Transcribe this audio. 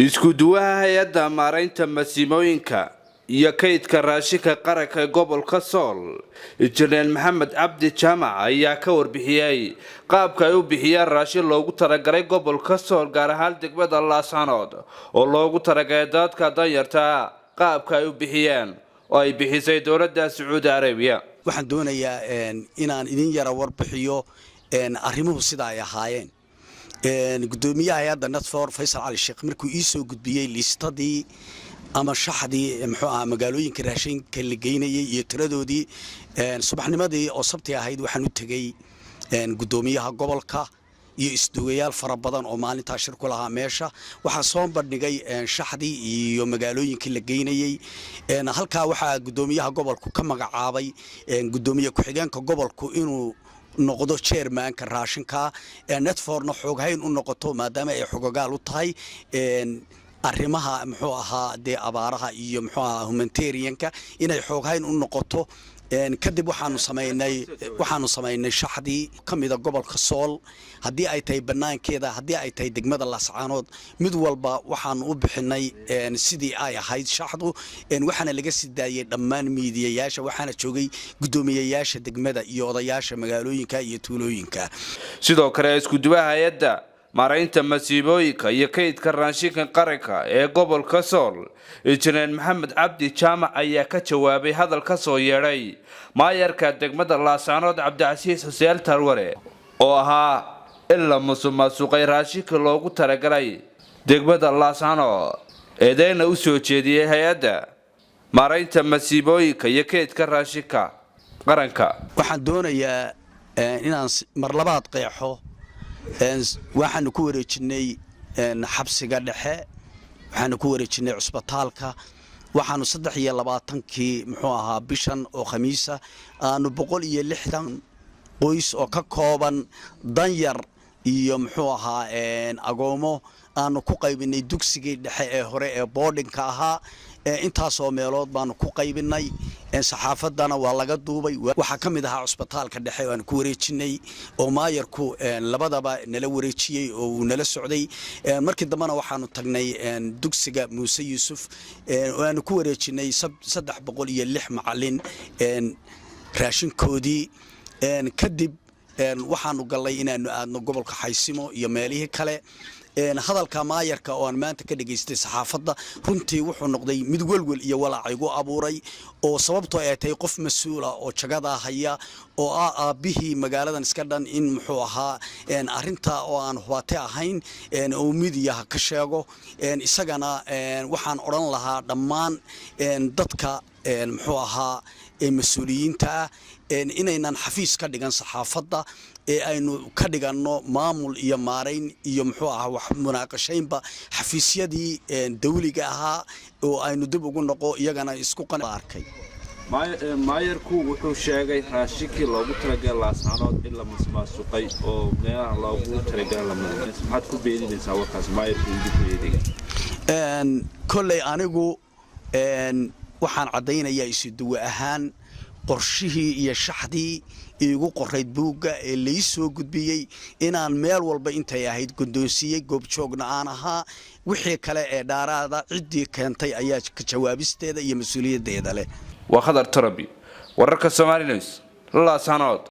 isku duwaha hay'adda maareynta masiimooyinka iyo kaydka raashinka qaranka gobolka Sool Injineer Maxamed Cabdi Jaamac ayaa ka warbixiyay qaabka ay u bixiyaan raashin loogu talagalay gobolka Sool gaar ahaan degmada Laasanood oo loogu talagalay dadka danyarta qaabka ay u bixiyaan oo ay bixisay dowladda Sacuudi Arabiya. waxaan doonayaa inaan idin yara warbixiyo arrimuhu sida ay ahaayeen gudoomiyaha hay'adda Netfor Faysal Ali Sheekh markuu ii soo gudbiyay listadii ama shaxdii magaalooyinka raashinka la geynayay iyo tiradoodii subaxnimadii oo sabti ahayd waxaan u tagay gudoomiyaha gobolka iyo isduwayaal fara badan oo maalinta shir ku lahaa meesha waxa soo bandhigay shaxdii iyo magaalooyinka la geynayay halka waxa gudoomiyaha gobolku ka magacaabay gudoomiye ku xigeenka gobolku inuu noqdo chairmanka raashinka Netforna xooghayn u noqoto maadaama ay xoogagaal u tahay arrimaha muxuu ahaa abaaraha iyo muxuu ahaa humanitarianka inay xooghayn u noqoto kadib waxaanu sameynay shaxdii kamida gobolka Sool hadii ay tahay banaankeeda hadii ay tahay degmada Laascaanood mid walba waxaanu u bixinay sidii ay ahayd shaxdu waxaana laga sidaayay dhammaan miidiyayaasha waxaana joogay gudoomiyayaasha degmada iyo odayaasha magaalooyinka iyo tuulooyinka sidoo kale isku duwaha hay'adda maareynta masiibooyinka iyo kaydka raashinka qaranka ee gobolka Sool Injineer Maxamed Cabdi Jaamac ayaa ka jawaabay hadal ka soo yeeray maayarka degmada Laasanood Cabdicasiis Xuseen Tarware oo ahaa illa musuqmaasuqay raashinka loogu talagalay degmada Laasanood eedayna u soo jeediyay hay'adda maareynta masiibooyinka iyo kaydka raashinka qaranka. waxaan doonayaa inaan mar labaad qeexo waxaanu ku wareejinay xabsiga dhexe waxaanu ku wareejinay cusbitaalka waxaanu 23kii muxuu ahaa bishan oo khamiisa aanu 160 qoys oo ka kooban danyar iyo muxuu ahaa agoomo aanu ku qaybinay dugsigii dhexe ee hore ee boardingka ahaa intaas oo meelood baanu ku qaybinay saxaafadana waa laga duubay waxa kamid ahaa cusbitaalka dhexe oo aan ku wareejinay oo maayarku labadaba nala wareejiyay oo uu nala socday markii dambana waxaanu tagnay dugsiga Muuse Yuusuf oo aan ku wareejinay 306 macallin raashinkoodii kadib waxaanu galay inaanu aadno gobolka Xaysimo iyo meelihii kale hadalka maayarka oo aan maanta ka dhageystay saxaafadda runtii wuxuu noqday mid walwal iyo walaac igu abuuray oo sababtoo ay tahay qof mas'uul ah oo jagada haya oo aabihii magaaladan iska dhan in muxuu ahaa arinta oo aan hubaate ahayn oo midiyaha ka sheego isagana waxaan oran lahaa dhammaan dadka muxuu ahaa mas'uuliyiinta inaynan xafiis ka dhigan saxaafadda aynu ka dhigano maamul iyo maareyn iyo muxuu ahaa wax munaaqashaynba xafiisyadii dawliga ahaa oo aynu dib ugu noqo iyagana isku qanarkay maayarku wuxuu sheegay raashinkii loogu talagalay Laasanood in la musuqmaasuqay oo meelaha loogu talagalay la madax maxaad ku beedinaysaa warkaas maayarku kolley anigu waxaan cadeynayaa isuduwa ahaan qorshihii iyo shaxdii igu qorayd buugga ee la soo gudbiyay inaan meel walba intay ahayd guddoonsiyay goobjoogna aan ahaa wixii kale ee dhaaraada cidii keentay ayaa ka jawaabisteeda iyo mas'uuliyadeeda leh. waa Khadar Tarabi wararka Somali News Laasanood.